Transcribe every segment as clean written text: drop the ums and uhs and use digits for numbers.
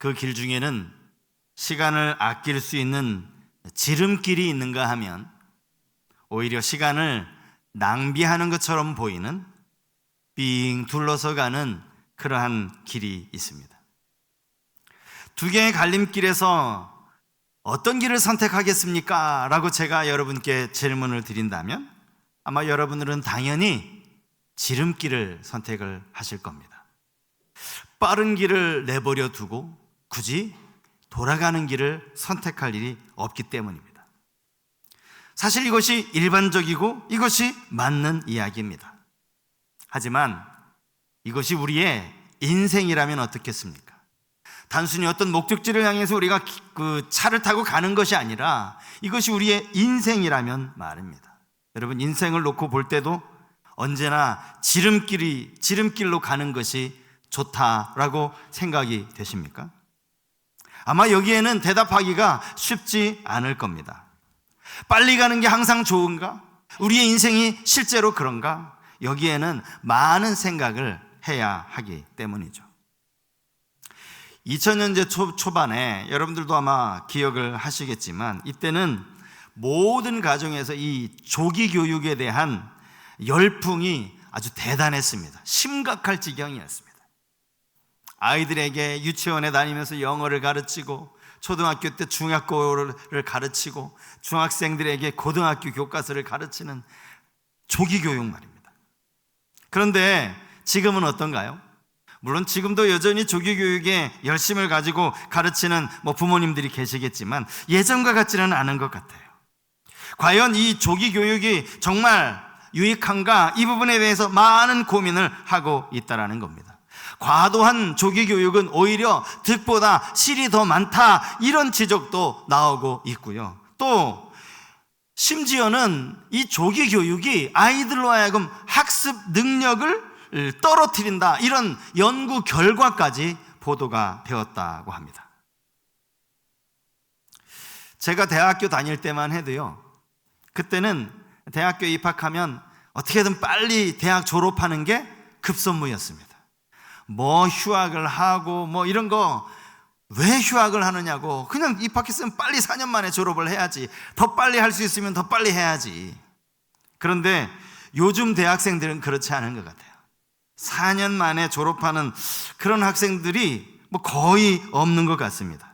그 길 중에는 시간을 아낄 수 있는 지름길이 있는가 하면 오히려 시간을 낭비하는 것처럼 보이는 삥 둘러서 가는 그러한 길이 있습니다. 두 개의 갈림길에서 어떤 길을 선택하겠습니까? 라고 제가 여러분께 질문을 드린다면 아마 여러분들은 당연히 지름길을 선택을 하실 겁니다. 빠른 길을 내버려 두고 굳이 돌아가는 길을 선택할 일이 없기 때문입니다. 사실 이것이 일반적이고 이것이 맞는 이야기입니다. 하지만 이것이 우리의 인생이라면 어떻겠습니까? 단순히 어떤 목적지를 향해서 우리가 그 차를 타고 가는 것이 아니라 이것이 우리의 인생이라면 말입니다. 여러분, 인생을 놓고 볼 때도 언제나 지름길로 가는 것이 좋다라고 생각이 되십니까? 아마 여기에는 대답하기가 쉽지 않을 겁니다. 빨리 가는 게 항상 좋은가? 우리의 인생이 실제로 그런가? 여기에는 많은 생각을 해야 하기 때문이죠. 2000년대 초반에 여러분들도 아마 기억을 하시겠지만 이때는 모든 가정에서 이 조기 교육에 대한 열풍이 아주 대단했습니다. 심각할 지경이었습니다. 아이들에게 유치원에 다니면서 영어를 가르치고 초등학교 때 중학교를 가르치고 중학생들에게 고등학교 교과서를 가르치는 조기 교육 말입니다. 그런데 지금은 어떤가요? 물론 지금도 여전히 조기 교육에 열심을 가지고 가르치는 부모님들이 계시겠지만 예전과 같지는 않은 것 같아요. 과연 이 조기 교육이 정말 유익한가? 이 부분에 대해서 많은 고민을 하고 있다는 겁니다. 과도한 조기 교육은 오히려 득보다 실이 더 많다, 이런 지적도 나오고 있고요. 또 심지어는 이 조기 교육이 아이들로 하여금 학습 능력을 떨어뜨린다, 이런 연구 결과까지 보도가 되었다고 합니다. 제가 대학교 다닐 때만 해도요, 그때는 대학교 입학하면 어떻게든 빨리 대학 졸업하는 게 급선무였습니다. 휴학을 하고 이런 거 왜 휴학을 하느냐고, 그냥 입학했으면 빨리 4년 만에 졸업을 해야지, 더 빨리 할 수 있으면 더 빨리 해야지. 그런데 요즘 대학생들은 그렇지 않은 것 같아요. 4년 만에 졸업하는 그런 학생들이 거의 없는 것 같습니다.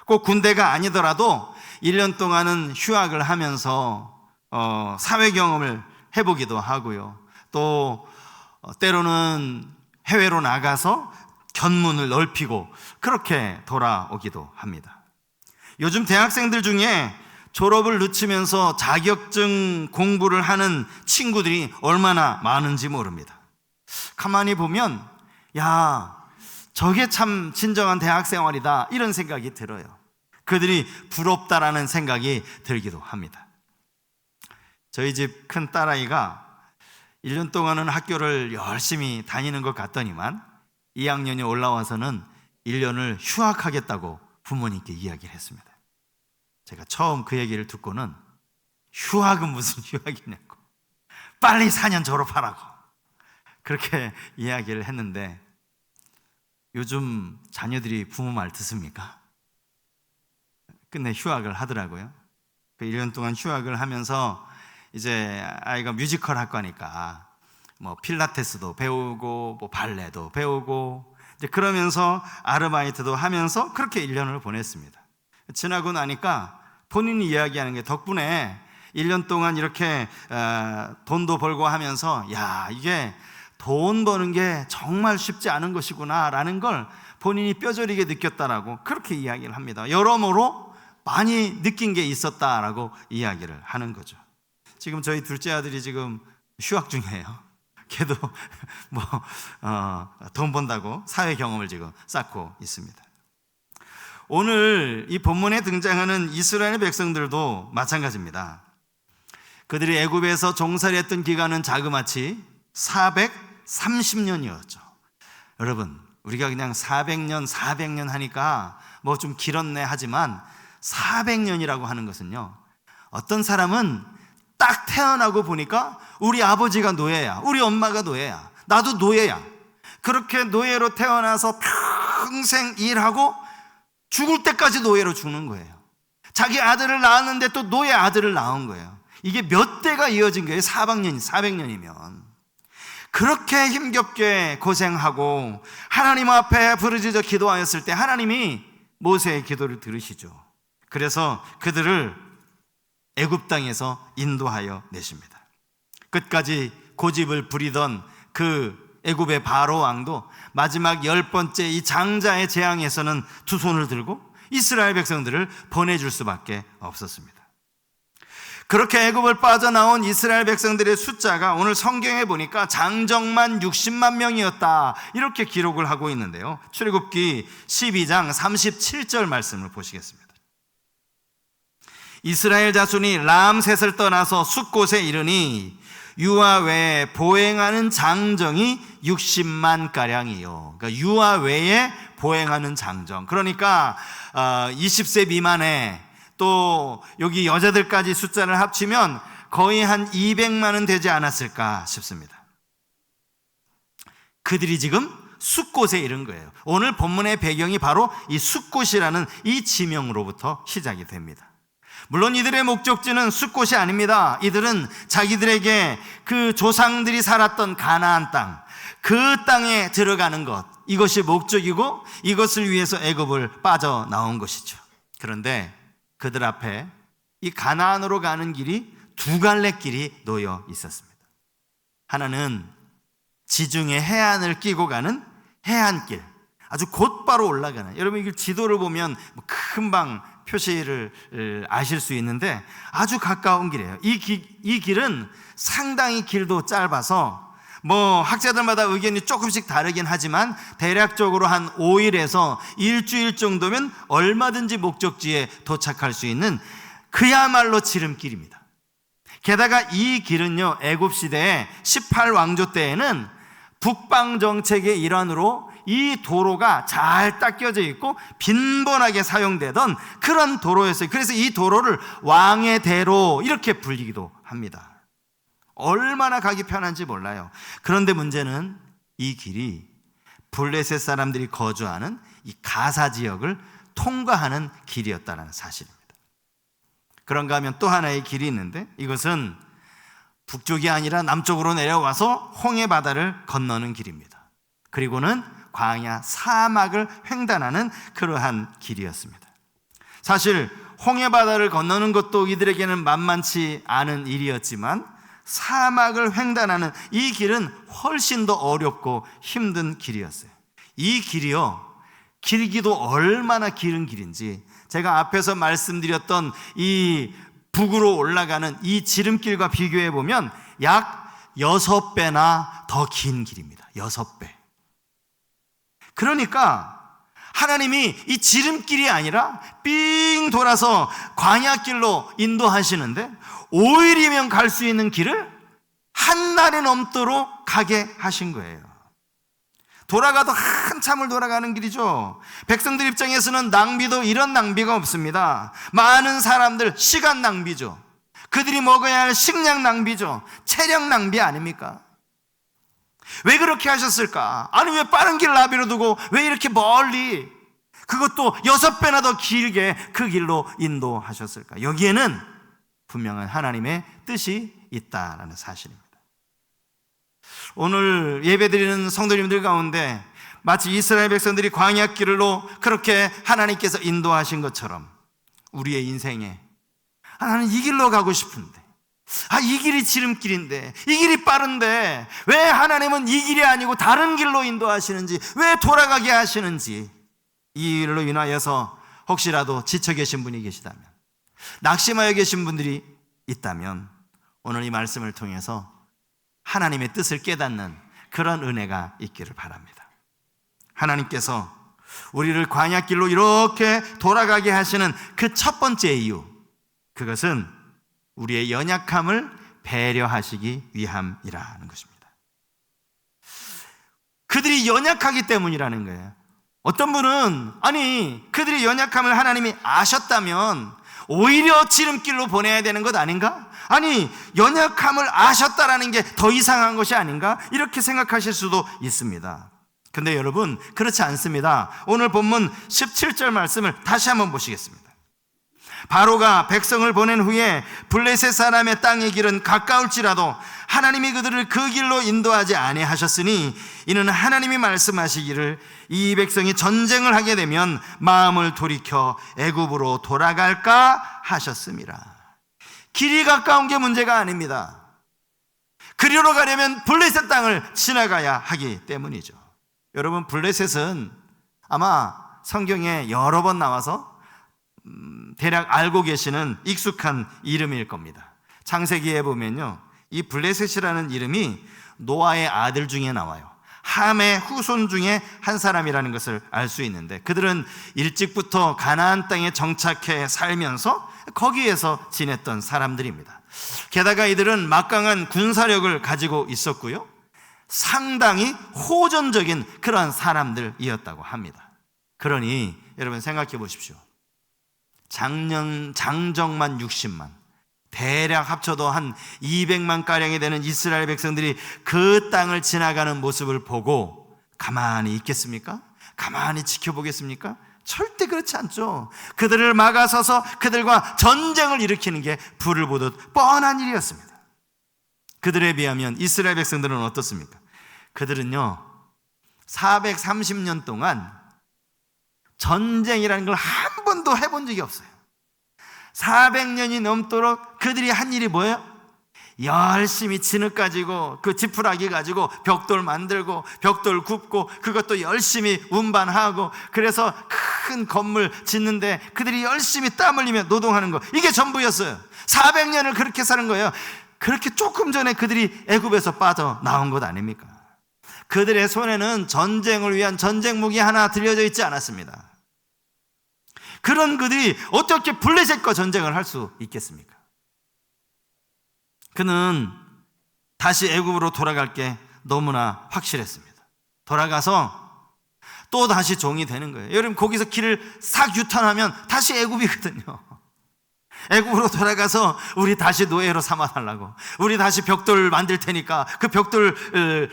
꼭 군대가 아니더라도 1년 동안은 휴학을 하면서 사회 경험을 해보기도 하고요. 또 때로는 해외로 나가서 견문을 넓히고 그렇게 돌아오기도 합니다. 요즘 대학생들 중에 졸업을 늦추면서 자격증 공부를 하는 친구들이 얼마나 많은지 모릅니다. 가만히 보면 저게 참 진정한 대학 생활이다, 이런 생각이 들어요. 그들이 부럽다라는 생각이 들기도 합니다. 저희 집 큰 딸아이가 1년 동안은 학교를 열심히 다니는 것 같더니만 2학년이 올라와서는 1년을 휴학하겠다고 부모님께 이야기를 했습니다. 제가 처음 그 얘기를 듣고는 휴학은 무슨 휴학이냐고, 빨리 4년 졸업하라고 그렇게 이야기를 했는데, 요즘 자녀들이 부모 말 듣습니까? 끝내 휴학을 하더라고요. 그 1년 동안 휴학을 하면서 이제 아이가 뮤지컬 학과니까 필라테스도 배우고 발레도 배우고 이제 그러면서 아르바이트도 하면서 그렇게 1년을 보냈습니다. 지나고 나니까 본인이 이야기하는 게, 덕분에 1년 동안 이렇게 돈도 벌고 하면서 이게 돈 버는 게 정말 쉽지 않은 것이구나 라는 걸 본인이 뼈저리게 느꼈다라고 그렇게 이야기를 합니다. 여러모로 많이 느낀 게 있었다라고 이야기를 하는 거죠. 지금 저희 둘째 아들이 지금 휴학 중이에요. 걔도 돈 번다고 사회 경험을 지금 쌓고 있습니다. 오늘 이 본문에 등장하는 이스라엘 백성들도 마찬가지입니다. 그들이 애굽에서 종살이했던 기간은 자그마치 430년이었죠. 여러분, 우리가 그냥 400년 하니까 좀 길었네 하지만 400년이라고 하는 것은요, 어떤 사람은 딱 태어나고 보니까 우리 아버지가 노예야, 우리 엄마가 노예야, 나도 노예야. 그렇게 노예로 태어나서 평생 일하고 죽을 때까지 노예로 죽는 거예요. 자기 아들을 낳았는데 또 노예 아들을 낳은 거예요. 이게 몇 대가 이어진 거예요. 400년이면. 그렇게 힘겹게 고생하고 하나님 앞에 부르짖어 기도하였을 때 하나님이 모세의 기도를 들으시죠. 그래서 그들을 애굽 땅에서 인도하여 내십니다. 끝까지 고집을 부리던 그 애굽의 바로 왕도 마지막 10번째 이 장자의 재앙에서는 두 손을 들고 이스라엘 백성들을 보내줄 수밖에 없었습니다. 그렇게 애굽을 빠져나온 이스라엘 백성들의 숫자가 오늘 성경에 보니까 장정만 60만 명이었다, 이렇게 기록을 하고 있는데요. 출애굽기 12장 37절 말씀을 보시겠습니다. 이스라엘 자손이 람셋을 떠나서 숫곳에 이르니 유아 외에 보행하는 장정이 60만 가량이요. 그러니까 유아 외에 보행하는 장정, 그러니까 20세 미만에 또 여기 여자들까지 숫자를 합치면 거의 한 200만은 되지 않았을까 싶습니다. 그들이 지금 숫곳에 이른 거예요. 오늘 본문의 배경이 바로 이 숫곳이라는 이 지명으로부터 시작이 됩니다. 물론 이들의 목적지는 숫곳이 아닙니다. 이들은 자기들에게 그 조상들이 살았던 가나안 땅, 그 땅에 들어가는 것, 이것이 목적이고 이것을 위해서 애굽을 빠져나온 것이죠. 그런데 그들 앞에 이 가나안으로 가는 길이 두 갈래 길이 놓여 있었습니다. 하나는 지중해 해안을 끼고 가는 해안길, 아주 곧바로 올라가는, 여러분 이 지도를 보면 금방 표시를 아실 수 있는데 아주 가까운 길이에요. 이 길은 상당히 길도 짧아서 학자들마다 의견이 조금씩 다르긴 하지만 대략적으로 한 5일에서 일주일 정도면 얼마든지 목적지에 도착할 수 있는 그야말로 지름길입니다. 게다가 이 길은요, 애굽 시대의 18왕조 때에는 북방 정책의 일환으로 이 도로가 잘 닦여져 있고 빈번하게 사용되던 그런 도로였어요. 그래서 이 도로를 왕의 대로 이렇게 불리기도 합니다. 얼마나 가기 편한지 몰라요. 그런데 문제는 이 길이 블레셋 사람들이 거주하는 이 가사 지역을 통과하는 길이었다는 사실입니다. 그런가 하면 또 하나의 길이 있는데 이것은 북쪽이 아니라 남쪽으로 내려와서 홍해 바다를 건너는 길입니다. 그리고는 광야 사막을 횡단하는 그러한 길이었습니다. 사실 홍해 바다를 건너는 것도 이들에게는 만만치 않은 일이었지만 사막을 횡단하는 이 길은 훨씬 더 어렵고 힘든 길이었어요. 이 길이요, 길기도 얼마나 길은 길인지 제가 앞에서 말씀드렸던 이 북으로 올라가는 이 지름길과 비교해 보면 약 6배나 더 긴 길입니다. 6배. 그러니까 하나님이 이 지름길이 아니라 삥 돌아서 광야길로 인도하시는데 5일이면 갈 수 있는 길을 한 날이 넘도록 가게 하신 거예요. 돌아가도 한참을 돌아가는 길이죠. 백성들 입장에서는 낭비도 이런 낭비가 없습니다. 많은 사람들 시간 낭비죠. 그들이 먹어야 할 식량 낭비죠. 체력 낭비 아닙니까? 왜 그렇게 하셨을까? 아니 왜 빠른 길 나비로 두고 왜 이렇게 멀리, 그것도 6배나 더 길게 그 길로 인도하셨을까? 여기에는 분명한 하나님의 뜻이 있다라는 사실입니다. 오늘 예배드리는 성도님들 가운데 마치 이스라엘 백성들이 광야길로 그렇게 하나님께서 인도하신 것처럼 우리의 인생에 나는 이 길로 가고 싶은데, 이 길이 지름길인데, 이 길이 빠른데 왜 하나님은 이 길이 아니고 다른 길로 인도하시는지, 왜 돌아가게 하시는지, 이 일로 인하여서 혹시라도 지쳐 계신 분이 계시다면, 낙심하여 계신 분들이 있다면 오늘 이 말씀을 통해서 하나님의 뜻을 깨닫는 그런 은혜가 있기를 바랍니다. 하나님께서 우리를 광야길로 이렇게 돌아가게 하시는 그 첫 번째 이유, 그것은 우리의 연약함을 배려하시기 위함이라는 것입니다. 그들이 연약하기 때문이라는 거예요. 어떤 분은 그들의 연약함을 하나님이 아셨다면 오히려 지름길로 보내야 되는 것 아닌가? 연약함을 아셨다라는 게 더 이상한 것이 아닌가? 이렇게 생각하실 수도 있습니다. 근데 여러분, 그렇지 않습니다. 오늘 본문 17절 말씀을 다시 한번 보시겠습니다. 바로가 백성을 보낸 후에 블레셋 사람의 땅의 길은 가까울지라도 하나님이 그들을 그 길로 인도하지 아니하셨으니 이는 하나님이 말씀하시기를 이 백성이 전쟁을 하게 되면 마음을 돌이켜 애굽으로 돌아갈까 하셨습니다. 길이 가까운 게 문제가 아닙니다. 그리로 가려면 블레셋 땅을 지나가야 하기 때문이죠. 여러분, 블레셋은 아마 성경에 여러 번 나와서 대략 알고 계시는 익숙한 이름일 겁니다. 창세기에 보면요, 이 블레셋이라는 이름이 노아의 아들 중에 나와요. 함의 후손 중에 한 사람이라는 것을 알 수 있는데, 그들은 일찍부터 가나안 땅에 정착해 살면서 거기에서 지냈던 사람들입니다. 게다가 이들은 막강한 군사력을 가지고 있었고요, 상당히 호전적인 그러한 사람들이었다고 합니다. 그러니 여러분 생각해 보십시오. 장정만 60만, 대략 합쳐도 한 200만 가량이 되는 이스라엘 백성들이 그 땅을 지나가는 모습을 보고 가만히 있겠습니까? 가만히 지켜보겠습니까? 절대 그렇지 않죠. 그들을 막아서서 그들과 전쟁을 일으키는 게 불을 보듯 뻔한 일이었습니다. 그들에 비하면 이스라엘 백성들은 어떻습니까? 그들은요, 430년 동안 전쟁이라는 걸 한 번도 해본 적이 없어요. 400년이 넘도록 그들이 한 일이 뭐예요? 열심히 진흙 가지고 그 지푸라기 가지고 벽돌 만들고 벽돌 굽고 그것도 열심히 운반하고, 그래서 큰 건물 짓는데 그들이 열심히 땀 흘리며 노동하는 거, 이게 전부였어요. 400년을 그렇게 사는 거예요. 그렇게 조금 전에 그들이 애굽에서 빠져나온 것 아닙니까? 그들의 손에는 전쟁을 위한 전쟁 무기 하나 들려져 있지 않았습니다. 그런 그들이 어떻게 블레셋과 전쟁을 할 수 있겠습니까? 그는 다시 애굽으로 돌아갈 게 너무나 확실했습니다. 돌아가서 또 다시 종이 되는 거예요. 여러분, 거기서 길을 싹 유턴하면 다시 애굽이거든요. 애굽으로 돌아가서 우리 다시 노예로 삼아달라고, 우리 다시 벽돌 만들 테니까 그 벽돌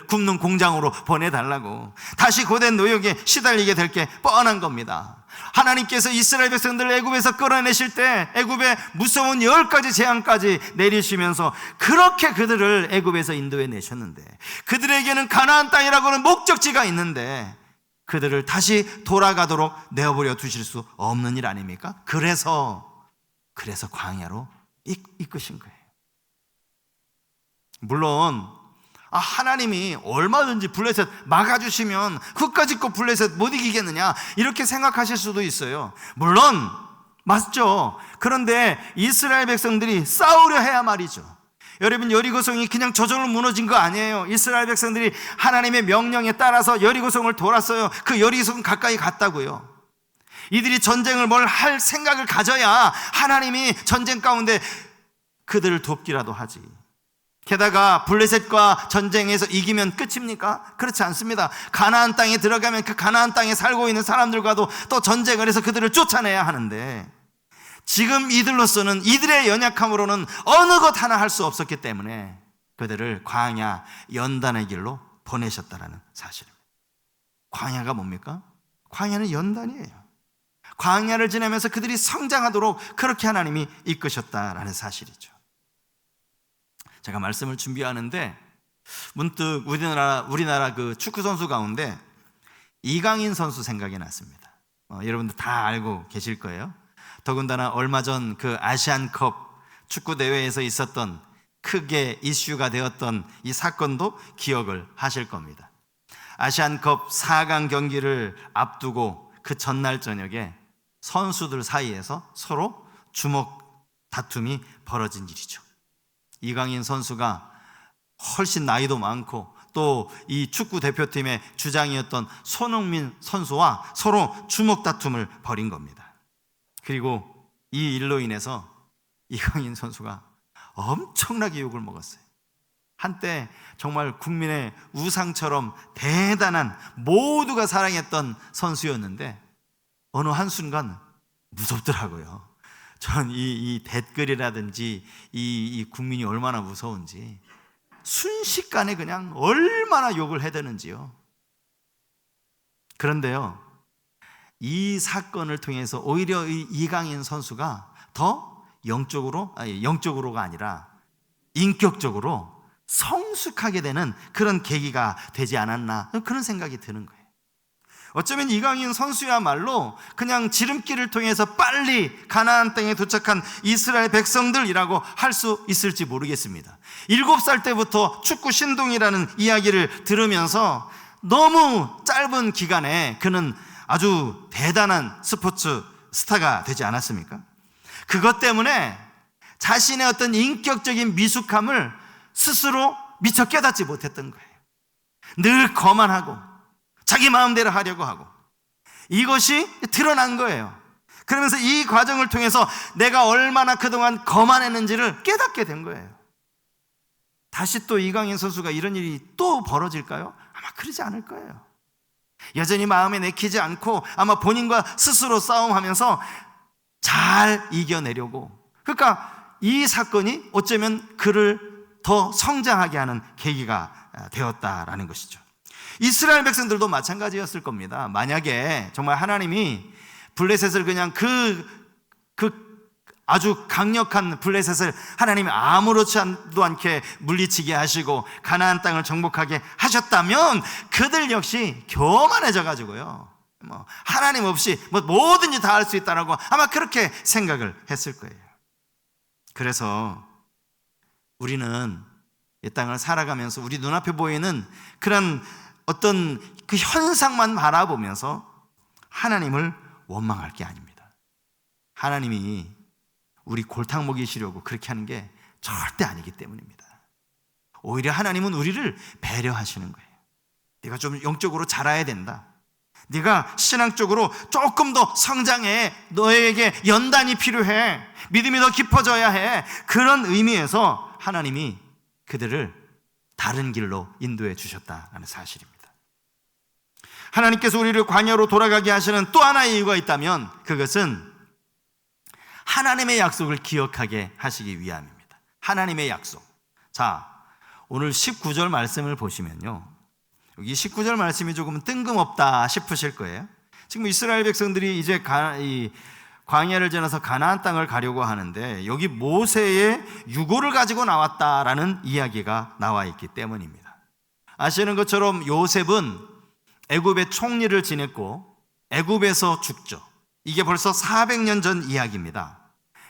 굽는 공장으로 보내달라고, 다시 고된 노역에 시달리게 될 게 뻔한 겁니다. 하나님께서 이스라엘 백성들을 애굽에서 끌어내실 때 애굽의 무서운 10가지 재앙까지 내리시면서 그렇게 그들을 애굽에서 인도해 내셨는데, 그들에게는 가나안 땅이라고는 목적지가 있는데 그들을 다시 돌아가도록 내어버려 두실 수 없는 일 아닙니까? 그래서 광야로 이끄신 거예요. 물론 하나님이 얼마든지 블레셋 막아주시면 끝까지 거 블레셋 못 이기겠느냐, 이렇게 생각하실 수도 있어요. 물론 맞죠. 그런데 이스라엘 백성들이 싸우려 해야 말이죠. 여러분, 여리고성이 그냥 저절로 무너진 거 아니에요. 이스라엘 백성들이 하나님의 명령에 따라서 여리고성을 돌았어요. 그 여리고성 가까이 갔다고요. 이들이 전쟁을 뭘 할 생각을 가져야 하나님이 전쟁 가운데 그들을 돕기라도 하지. 게다가 블레셋과 전쟁에서 이기면 끝입니까? 그렇지 않습니다. 가나안 땅에 들어가면 그 가나안 땅에 살고 있는 사람들과도 또 전쟁을 해서 그들을 쫓아내야 하는데, 지금 이들로서는 이들의 연약함으로는 어느 것 하나 할 수 없었기 때문에 그들을 광야 연단의 길로 보내셨다라는 사실입니다. 광야가 뭡니까? 광야는 연단이에요. 광야를 지나면서 그들이 성장하도록 그렇게 하나님이 이끄셨다라는 사실이죠. 제가 말씀을 준비하는데 문득 우리나라 그 축구 선수 가운데 이강인 선수 생각이 났습니다. 여러분들 다 알고 계실 거예요. 더군다나 얼마 전 그 아시안컵 축구 대회에서 있었던 크게 이슈가 되었던 이 사건도 기억을 하실 겁니다. 아시안컵 4강 경기를 앞두고 그 전날 저녁에 선수들 사이에서 서로 주먹 다툼이 벌어진 일이죠. 이강인 선수가 훨씬 나이도 많고 또 이 축구 대표팀의 주장이었던 손흥민 선수와 서로 주먹 다툼을 벌인 겁니다. 그리고 이 일로 인해서 이강인 선수가 엄청나게 욕을 먹었어요. 한때 정말 국민의 우상처럼 대단한, 모두가 사랑했던 선수였는데 어느 한순간 무섭더라고요. 전 이 댓글이라든지 이 국민이 얼마나 무서운지, 순식간에 그냥 얼마나 욕을 해대는지요. 그런데요, 이 사건을 통해서 오히려 이강인 선수가 더 영적으로가 아니라 인격적으로 성숙하게 되는 그런 계기가 되지 않았나, 그런 생각이 드는 거예요. 어쩌면 이강인 선수야말로 그냥 지름길을 통해서 빨리 가나안 땅에 도착한 이스라엘 백성들이라고 할 수 있을지 모르겠습니다. 7살 때부터 축구 신동이라는 이야기를 들으면서 너무 짧은 기간에 그는 아주 대단한 스포츠 스타가 되지 않았습니까? 그것 때문에 자신의 어떤 인격적인 미숙함을 스스로 미처 깨닫지 못했던 거예요. 늘 거만하고 자기 마음대로 하려고 하고, 이것이 드러난 거예요. 그러면서 이 과정을 통해서 내가 얼마나 그동안 거만했는지를 깨닫게 된 거예요. 다시 또 이강인 선수가 이런 일이 또 벌어질까요? 아마 그러지 않을 거예요. 여전히 마음에 내키지 않고 아마 본인과 스스로 싸움하면서 잘 이겨내려고, 그러니까 이 사건이 어쩌면 그를 더 성장하게 하는 계기가 되었다라는 것이죠. 이스라엘 백성들도 마찬가지였을 겁니다. 만약에 정말 하나님이 블레셋을 그냥 그 아주 강력한 블레셋을 하나님이 아무렇지도 않게 물리치게 하시고 가나안 땅을 정복하게 하셨다면 그들 역시 교만해져 가지고요, 하나님 없이 뭐든지 다 할 수 있다라고 아마 그렇게 생각을 했을 거예요. 그래서 우리는 이 땅을 살아가면서 우리 눈앞에 보이는 그런 어떤 그 현상만 바라보면서 하나님을 원망할 게 아닙니다. 하나님이 우리 골탕 먹이시려고 그렇게 하는 게 절대 아니기 때문입니다. 오히려 하나님은 우리를 배려하시는 거예요. 네가 좀 영적으로 자라야 된다, 네가 신앙적으로 조금 더 성장해, 너에게 연단이 필요해, 믿음이 더 깊어져야 해, 그런 의미에서 하나님이 그들을 다른 길로 인도해 주셨다는 사실입니다. 하나님께서 우리를 광야로 돌아가게 하시는 또 하나의 이유가 있다면 그것은 하나님의 약속을 기억하게 하시기 위함입니다. 하나님의 약속. 자, 오늘 19절 말씀을 보시면요, 여기 19절 말씀이 조금 뜬금없다 싶으실 거예요. 지금 이스라엘 백성들이 이제 광야를 지나서 가나안 땅을 가려고 하는데 여기 모세의 유고를 가지고 나왔다라는 이야기가 나와 있기 때문입니다. 아시는 것처럼 요셉은 애굽의 총리를 지냈고 애굽에서 죽죠. 이게 벌써 400년 전 이야기입니다.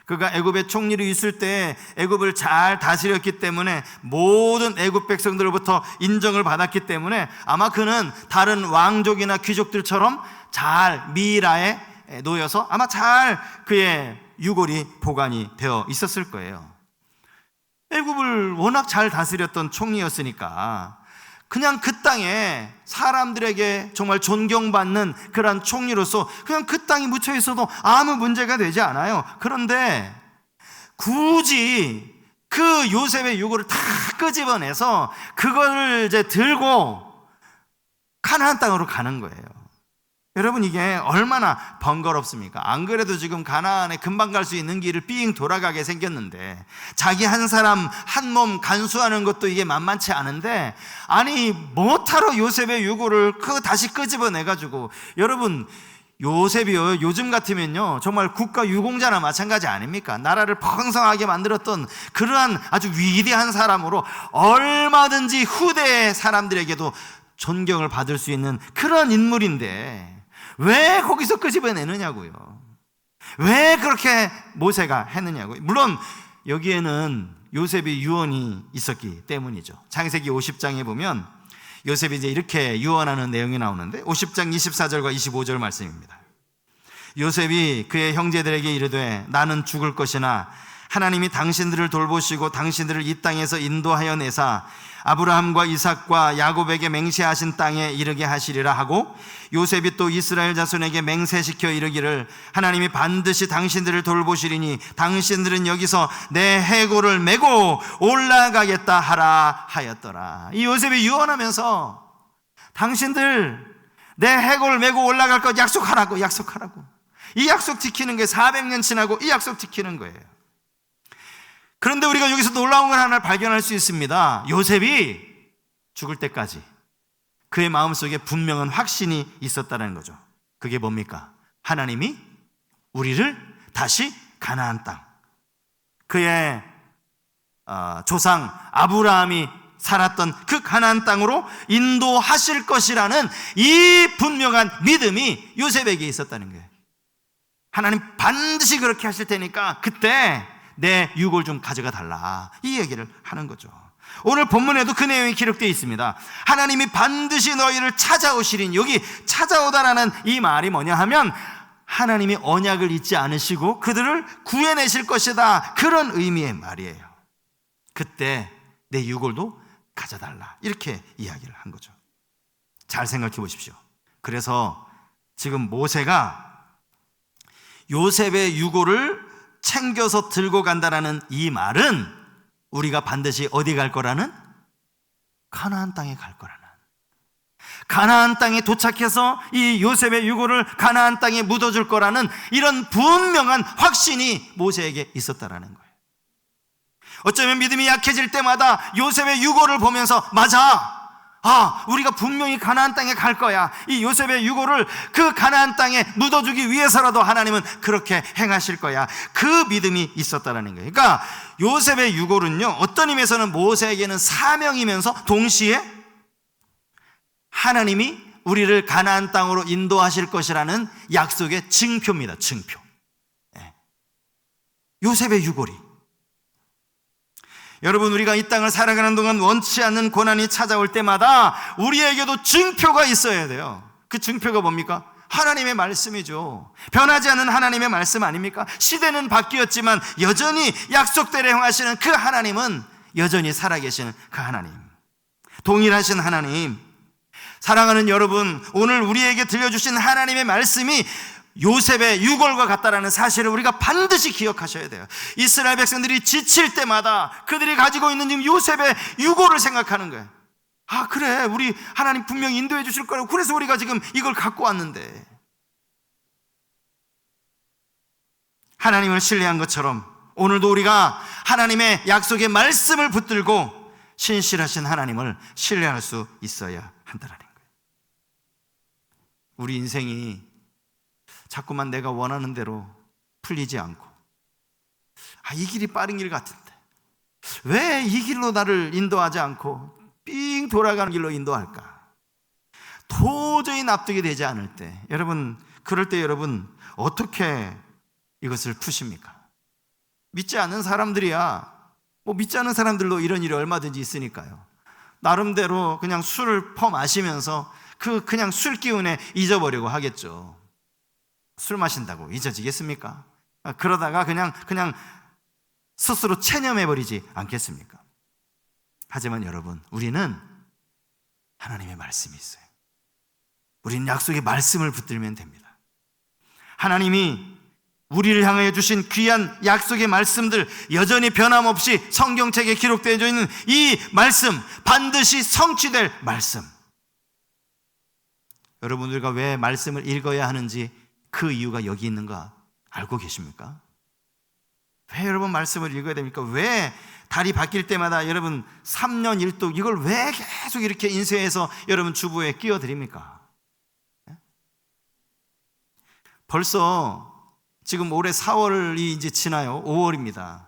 그가 애굽의 총리로 있을 때 애굽을 잘 다스렸기 때문에 모든 애굽 백성들로부터 인정을 받았기 때문에 아마 그는 다른 왕족이나 귀족들처럼 잘 미라에 놓여서 아마 잘 그의 유골이 보관이 되어 있었을 거예요. 애굽을 워낙 잘 다스렸던 총리였으니까 그냥 그 땅에 사람들에게 정말 존경받는 그런 총리로서 그냥 그 땅에 묻혀 있어도 아무 문제가 되지 않아요. 그런데 굳이 그 요셉의 유골을 다 끄집어내서 그거를 이제 들고 가나안 땅으로 가는 거예요. 여러분, 이게 얼마나 번거롭습니까? 안 그래도 지금 가나안에 금방 갈 수 있는 길을 삥 돌아가게 생겼는데, 자기 한 사람 한 몸 간수하는 것도 이게 만만치 않은데, 아니 뭐하러 요셉의 유골을 다시 끄집어내가지고, 여러분 요셉이요, 요즘 같으면요 정말 국가 유공자나 마찬가지 아닙니까? 나라를 풍성하게 만들었던 그러한 아주 위대한 사람으로 얼마든지 후대 사람들에게도 존경을 받을 수 있는 그런 인물인데 왜 거기서 끄집어내느냐고요. 왜 그렇게 모세가 했느냐고요. 물론 여기에는 요셉이 유언이 있었기 때문이죠. 창세기 50장에 보면 요셉이 이제 이렇게 유언하는 내용이 나오는데 50장 24절과 25절 말씀입니다. 요셉이 그의 형제들에게 이르되 나는 죽을 것이나 하나님이 당신들을 돌보시고 당신들을 이 땅에서 인도하여 내사 아브라함과 이삭과 야곱에게 맹세하신 땅에 이르게 하시리라 하고, 요셉이 또 이스라엘 자손에게 맹세시켜 이르기를 하나님이 반드시 당신들을 돌보시리니 당신들은 여기서 내 해골을 메고 올라가겠다 하라 하였더라. 이 요셉이 유언하면서 당신들 내 해골을 메고 올라갈 것 약속하라고. 이 약속 지키는 게 400년 지나고 이 약속 지키는 거예요. 그런데 우리가 여기서 놀라운 걸 하나 발견할 수 있습니다. 요셉이 죽을 때까지 그의 마음속에 분명한 확신이 있었다는 거죠. 그게 뭡니까? 하나님이 우리를 다시 가나안 땅, 그의 조상 아브라함이 살았던 그 가나안 땅으로 인도하실 것이라는 이 분명한 믿음이 요셉에게 있었다는 거예요. 하나님 반드시 그렇게 하실 테니까 그때 내 유골 좀 가져가 달라, 이 얘기를 하는 거죠. 오늘 본문에도 그 내용이 기록되어 있습니다. 하나님이 반드시 너희를 찾아오시리니, 여기 찾아오다라는 이 말이 뭐냐 하면 하나님이 언약을 잊지 않으시고 그들을 구해내실 것이다, 그런 의미의 말이에요. 그때 내 유골도 가져달라, 이렇게 이야기를 한 거죠. 잘 생각해 보십시오. 그래서 지금 모세가 요셉의 유골을 챙겨서 들고 간다라는 이 말은 우리가 반드시 어디 갈 거라는? 가나안 땅에 갈 거라는, 가나안 땅에 도착해서 이 요셉의 유골을 가나안 땅에 묻어줄 거라는 이런 분명한 확신이 모세에게 있었다라는 거예요. 어쩌면 믿음이 약해질 때마다 요셉의 유골을 보면서, 맞아, 우리가 분명히 가나안 땅에 갈 거야, 이 요셉의 유골을 그 가나안 땅에 묻어주기 위해서라도 하나님은 그렇게 행하실 거야, 그 믿음이 있었다라는 거예요. 그러니까 요셉의 유골은요, 어떤 의미에서는 모세에게는 사명이면서 동시에 하나님이 우리를 가나안 땅으로 인도하실 것이라는 약속의 증표입니다. 증표. 요셉의 유골이, 여러분, 우리가 이 땅을 살아가는 동안 원치 않는 고난이 찾아올 때마다 우리에게도 증표가 있어야 돼요. 그 증표가 뭡니까? 하나님의 말씀이죠. 변하지 않는 하나님의 말씀 아닙니까? 시대는 바뀌었지만 여전히 약속대로 행하시는 그 하나님은 여전히 살아계시는 그 하나님, 동일하신 하나님. 사랑하는 여러분, 오늘 우리에게 들려주신 하나님의 말씀이 요셉의 유골과 같다라는 사실을 우리가 반드시 기억하셔야 돼요. 이스라엘 백성들이 지칠 때마다 그들이 가지고 있는 지금 요셉의 유골을 생각하는 거예요. 그래, 우리 하나님 분명히 인도해 주실 거라고, 그래서 우리가 지금 이걸 갖고 왔는데. 하나님을 신뢰한 것처럼 오늘도 우리가 하나님의 약속의 말씀을 붙들고 신실하신 하나님을 신뢰할 수 있어야 한다는 거예요. 우리 인생이 자꾸만 내가 원하는 대로 풀리지 않고, 이 길이 빠른 길 같은데 왜 이 길로 나를 인도하지 않고 삥 돌아가는 길로 인도할까? 도저히 납득이 되지 않을 때, 여러분, 그럴 때 여러분 어떻게 이것을 푸십니까? 믿지 않는 사람들이야, 믿지 않는 사람들도 이런 일이 얼마든지 있으니까요. 나름대로 그냥 술을 퍼마시면서 그냥 술 기운에 잊어버리고 하겠죠. 술 마신다고 잊어지겠습니까? 그러다가 그냥 스스로 체념해버리지 않겠습니까? 하지만 여러분, 우리는 하나님의 말씀이 있어요. 우리는 약속의 말씀을 붙들면 됩니다. 하나님이 우리를 향하여 주신 귀한 약속의 말씀들, 여전히 변함없이 성경책에 기록되어 있는 이 말씀, 반드시 성취될 말씀. 여러분, 우리가 왜 말씀을 읽어야 하는지 그 이유가 여기 있는가 알고 계십니까? 왜 여러분 말씀을 읽어야 됩니까? 왜 달이 바뀔 때마다 여러분 3년 1도 이걸 왜 계속 이렇게 인쇄해서 여러분 주부에 끼워드립니까? 벌써 지금 올해 4월이 이제 지나요. 5월입니다.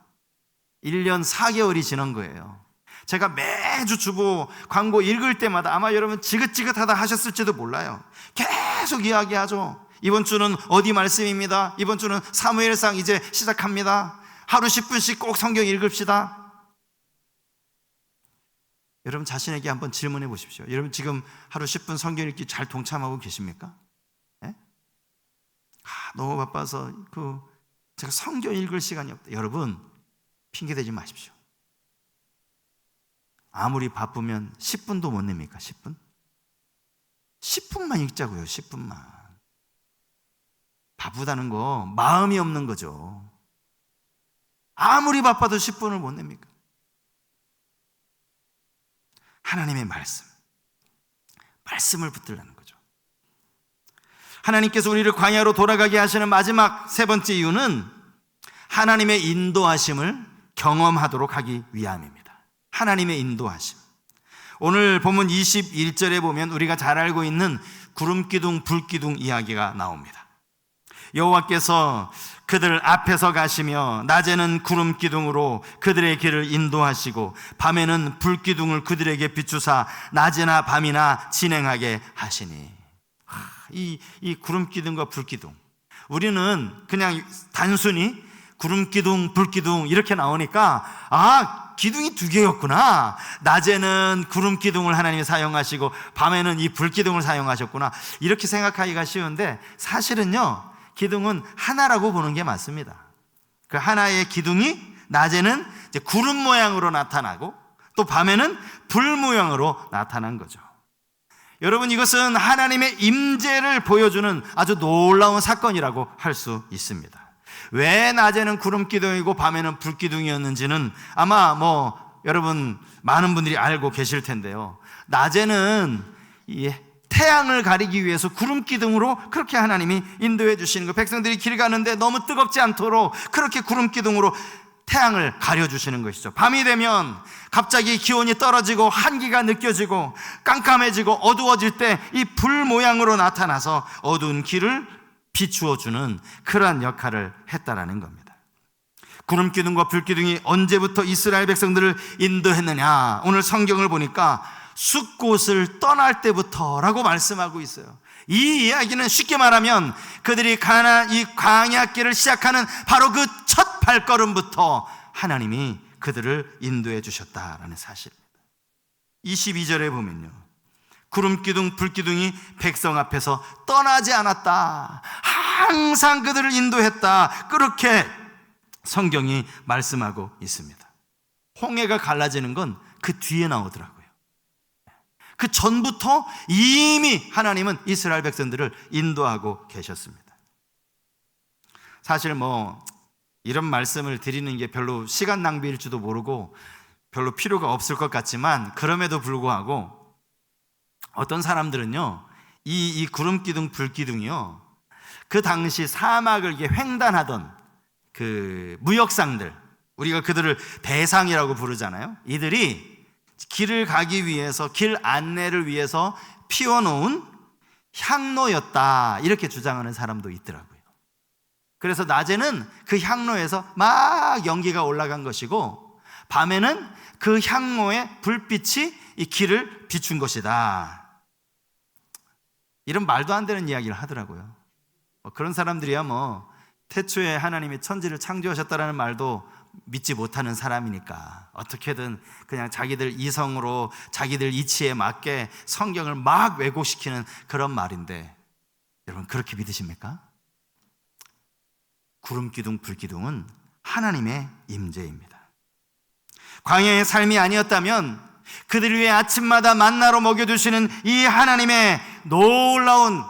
1년 4개월이 지난 거예요. 제가 매주 주보 광고 읽을 때마다 아마 여러분 지긋지긋하다 하셨을지도 몰라요. 계속 이야기하죠. 이번 주는 어디 말씀입니다. 이번 주는 사무엘상 이제 시작합니다. 하루 10분씩 꼭 성경 읽읍시다. 여러분 자신에게 한번 질문해 보십시오. 여러분 지금 하루 10분 성경 읽기 잘 동참하고 계십니까? 네? 너무 바빠서 제가 성경 읽을 시간이 없다. 여러분 핑계대지 마십시오. 아무리 바쁘면 10분도 못 냅니까? 10분? 10분만 읽자고요. 10분만. 바쁘다는 거 마음이 없는 거죠. 아무리 바빠도 10분을 못 냅니까? 하나님의 말씀을 붙들라는 거죠. 하나님께서 우리를 광야로 돌아가게 하시는 마지막 세 번째 이유는 하나님의 인도하심을 경험하도록 하기 위함입니다. 하나님의 인도하심. 오늘 본문 21절에 보면 우리가 잘 알고 있는 구름기둥 불기둥 이야기가 나옵니다. 여호와께서 그들 앞에서 가시며 낮에는 구름기둥으로 그들의 길을 인도하시고 밤에는 불기둥을 그들에게 비추사 낮이나 밤이나 진행하게 하시니. 이 구름기둥과 불기둥, 우리는 그냥 단순히 구름기둥 불기둥 이렇게 나오니까 기둥이 두 개였구나, 낮에는 구름기둥을 하나님이 사용하시고 밤에는 이 불기둥을 사용하셨구나, 이렇게 생각하기가 쉬운데 사실은요, 기둥은 하나라고 보는 게 맞습니다. 그 하나의 기둥이 낮에는 이제 구름 모양으로 나타나고 또 밤에는 불 모양으로 나타난 거죠. 여러분, 이것은 하나님의 임재를 보여주는 아주 놀라운 사건이라고 할 수 있습니다. 왜 낮에는 구름기둥이고 밤에는 불기둥이었는지는 아마 여러분 많은 분들이 알고 계실 텐데요. 낮에는 이 태양을 가리기 위해서 구름기둥으로 그렇게 하나님이 인도해 주시는 거, 백성들이 길 가는데 너무 뜨겁지 않도록 그렇게 구름기둥으로 태양을 가려주시는 것이죠. 밤이 되면 갑자기 기온이 떨어지고 한기가 느껴지고 깜깜해지고 어두워질 때 이 불 모양으로 나타나서 어두운 길을 비추어주는 그러한 역할을 했다라는 겁니다. 구름기둥과 불기둥이 언제부터 이스라엘 백성들을 인도했느냐, 오늘 성경을 보니까 숫곳을 떠날 때부터라고 말씀하고 있어요. 이 이야기는 쉽게 말하면 그들이 이 광야길을 시작하는 바로 그 첫 발걸음부터 하나님이 그들을 인도해 주셨다라는 사실입니다. 22절에 보면요, 구름기둥 불기둥이 백성 앞에서 떠나지 않았다, 항상 그들을 인도했다, 그렇게 성경이 말씀하고 있습니다. 홍해가 갈라지는 건 그 뒤에 나오더라고요. 그 전부터 이미 하나님은 이스라엘 백성들을 인도하고 계셨습니다. 사실 이런 말씀을 드리는 게 별로 시간 낭비일지도 모르고 별로 필요가 없을 것 같지만, 그럼에도 불구하고 어떤 사람들은요, 이 구름기둥 불기둥이요, 그 당시 사막을 이렇게 횡단하던 그 무역상들, 우리가 그들을 대상이라고 부르잖아요. 이들이 길을 가기 위해서, 길 안내를 위해서 피워놓은 향로였다, 이렇게 주장하는 사람도 있더라고요. 그래서 낮에는 그 향로에서 막 연기가 올라간 것이고 밤에는 그 향로의 불빛이 이 길을 비춘 것이다, 이런 말도 안 되는 이야기를 하더라고요. 그런 사람들이야 태초에 하나님이 천지를 창조하셨다라는 말도 믿지 못하는 사람이니까 어떻게든 그냥 자기들 이성으로 자기들 이치에 맞게 성경을 막 왜곡시키는 그런 말인데, 여러분 그렇게 믿으십니까? 구름기둥 불기둥은 하나님의 임재입니다. 광야의 삶이 아니었다면 그들을 위해 아침마다 만나로 먹여주시는 이 하나님의 놀라운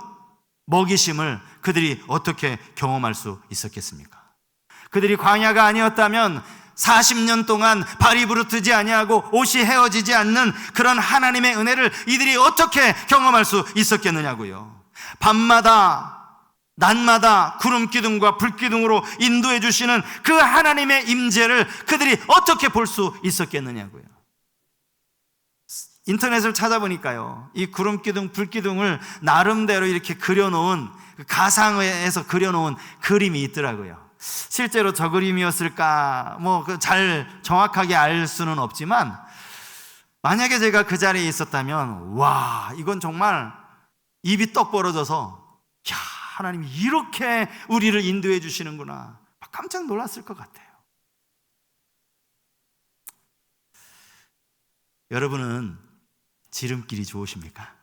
먹이심을 그들이 어떻게 경험할 수 있었겠습니까? 그들이 광야가 아니었다면 40년 동안 발이 부르트지 아니하고 옷이 헤어지지 않는 그런 하나님의 은혜를 이들이 어떻게 경험할 수 있었겠느냐고요. 밤마다 낮마다 구름기둥과 불기둥으로 인도해 주시는 그 하나님의 임재를 그들이 어떻게 볼 수 있었겠느냐고요. 인터넷을 찾아보니까요, 이 구름기둥 불기둥을 나름대로 이렇게 그려놓은, 가상에서 그려놓은 그림이 있더라고요. 실제로 저 그림이었을까 잘 정확하게 알 수는 없지만, 만약에 제가 그 자리에 있었다면 와, 이건 정말 입이 떡 벌어져서 야, 하나님이 이렇게 우리를 인도해 주시는구나, 깜짝 놀랐을 것 같아요. 여러분은 지름길이 좋으십니까?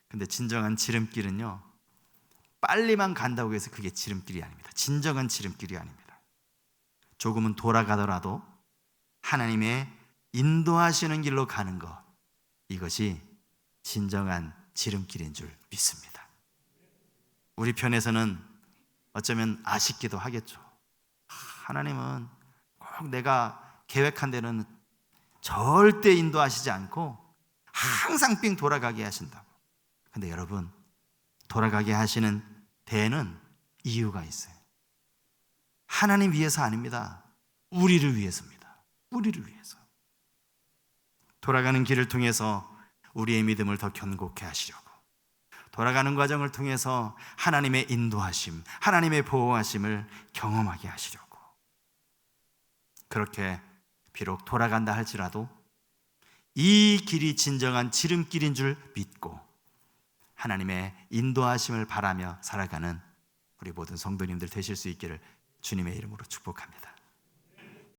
근데 진정한 지름길은요, 빨리만 간다고 해서 그게 지름길이 아닙니다. 진정한 지름길이 아닙니다. 조금은 돌아가더라도 하나님의 인도하시는 길로 가는 것, 이것이 진정한 지름길인 줄 믿습니다. 우리 편에서는 어쩌면 아쉽기도 하겠죠. 하나님은 꼭 내가 계획한 데는 절대 인도하시지 않고 항상 삥 돌아가게 하신다고. 근데 여러분, 돌아가게 하시는 데에는 이유가 있어요. 하나님 위해서 아닙니다. 우리를 위해서입니다. 우리를 위해서. 돌아가는 길을 통해서 우리의 믿음을 더 견고케 하시려고, 돌아가는 과정을 통해서 하나님의 인도하심, 하나님의 보호하심을 경험하게 하시려고, 그렇게 비록 돌아간다 할지라도 이 길이 진정한 지름길인 줄 믿고 하나님의 인도하심을 바라며 살아가는 우리 모든 성도님들 되실 수 있기를 주님의 이름으로 축복합니다.